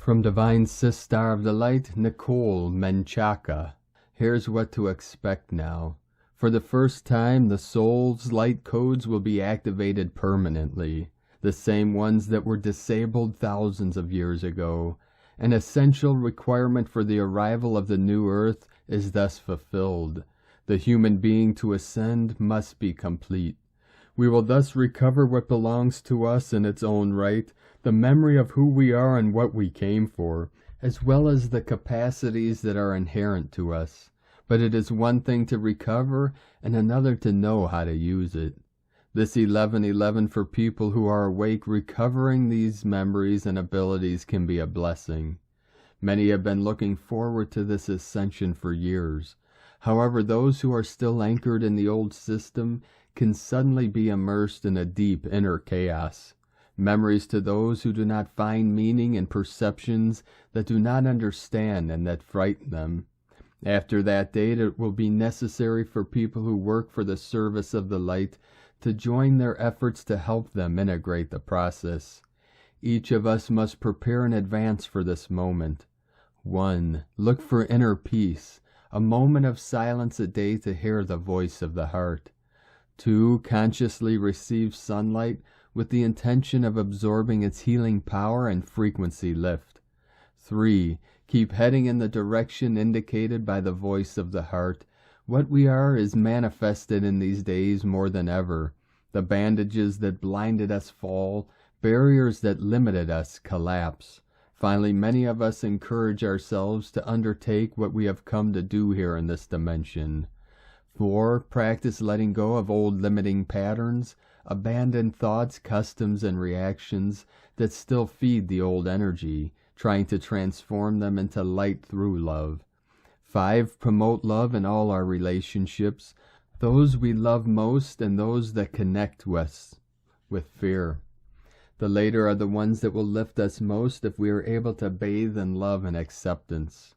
From Divine Sister of the Light, Nicole Menchaca. Here's what to expect now. For the first time, the soul's light codes will be activated permanently, the same ones that were disabled thousands of years ago. An essential requirement for the arrival of the new earth is thus fulfilled. The human being to ascend must be complete. We will thus recover what belongs to us in its own right, the memory of who we are and what we came for, as well as the capacities that are inherent to us. But it is one thing to recover and another to know how to use it. This 11:11 for people who are awake, recovering these memories and abilities can be a blessing. Many have been looking forward to this ascension for years. However, those who are still anchored in the old system can suddenly be immersed in a deep inner chaos. Memories to those who do not find meaning in perceptions that do not understand and that frighten them. After that date, it will be necessary for people who work for the service of the light to join their efforts to help them integrate the process. Each of us must prepare in advance for this moment. 1. Look for inner peace, a moment of silence a day to hear the voice of the heart. 2. Consciously receive sunlight with the intention of absorbing its healing power and frequency lift. 3. Keep heading in the direction indicated by the voice of the heart. What we are is manifested in these days more than ever. The bandages that blinded us fall, barriers that limited us collapse. Finally, many of us encourage ourselves to undertake what we have come to do here in this dimension. 4. Practice letting go of old limiting patterns, abandon thoughts, customs, and reactions that still feed the old energy, trying to transform them into light through love. 5. Promote love in all our relationships, those we love most and those that connect to us with fear. The later are the ones that will lift us most if we are able to bathe in love and acceptance.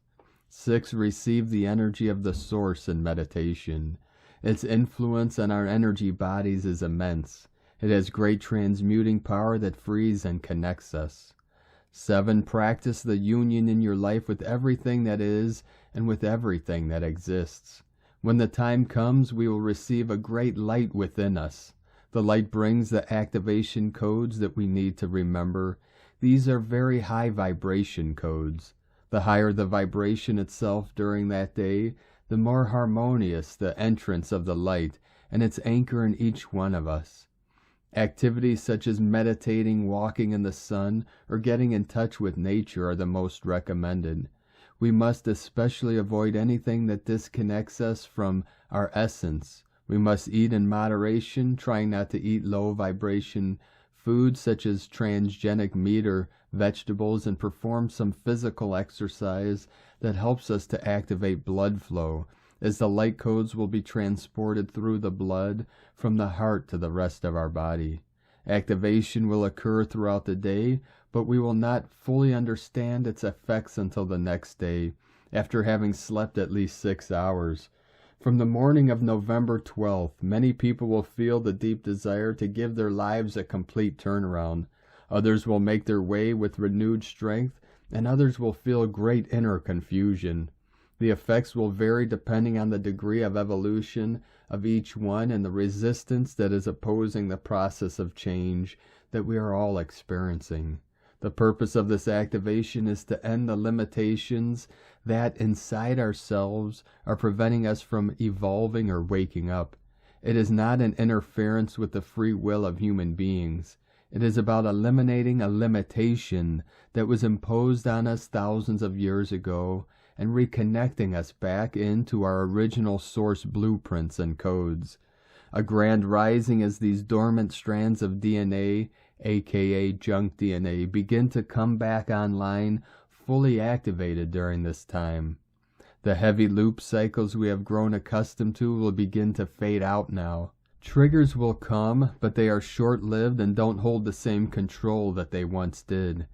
6. Receive the energy of the source in meditation. Its influence on our energy bodies is immense. It has great transmuting power that frees and connects us. 7. Practice the union in your life with everything that is and with everything that exists. When the time comes, we will receive a great light within us. The light brings the activation codes that we need to remember. These are very high vibration codes. The higher the vibration itself during that day, the more harmonious the entrance of the light and its anchor in each one of us. Activities such as meditating, walking in the sun, or getting in touch with nature are the most recommended. We must especially avoid anything that disconnects us from our essence. We must eat in moderation, trying not to eat low vibration foods such as transgenic meat or vegetables, and perform some physical exercise that helps us to activate blood flow, as the light codes will be transported through the blood from the heart to the rest of our body. Activation will occur throughout the day, but we will not fully understand its effects until the next day, after having slept at least 6 hours. From the morning of November 12th, many people will feel the deep desire to give their lives a complete turnaround. Others will make their way with renewed strength, and others will feel great inner confusion. The effects will vary depending on the degree of evolution of each one and the resistance that is opposing the process of change that we are all experiencing. The purpose of this activation is to end the limitations that inside ourselves are preventing us from evolving or waking up. It is not an interference with the free will of human beings. It is about eliminating a limitation that was imposed on us thousands of years ago and reconnecting us back into our original source blueprints and codes. A grand rising as these dormant strands of DNA, aka junk DNA, begin to come back online, fully activated during this time. The heavy loop cycles we have grown accustomed to will begin to fade out now. Triggers will come, but they are short-lived and don't hold the same control that they once did.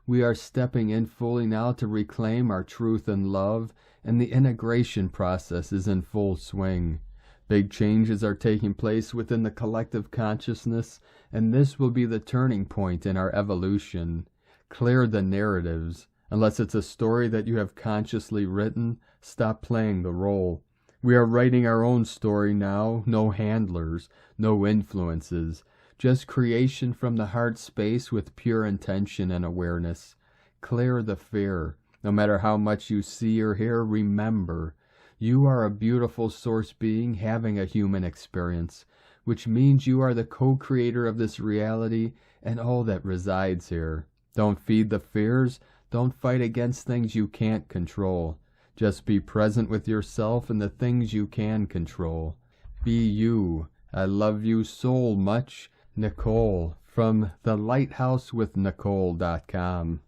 We are stepping in fully now to reclaim our truth and love, and the integration process is in full swing. Big changes are taking place within the collective consciousness, and this will be the turning point in our evolution. Clear the narratives. Unless it's a story that you have consciously written, stop playing the role. We are writing our own story now, no handlers, no influences, just creation from the heart space with pure intention and awareness. Clear the fear. No matter how much you see or hear, remember, you are a beautiful source being having a human experience, which means you are the co-creator of this reality and all that resides here. Don't feed the fears. Don't fight against things you can't control. Just be present with yourself and the things you can control. Be you. I love you so much. Nicole from thelighthouseWithNicole.com.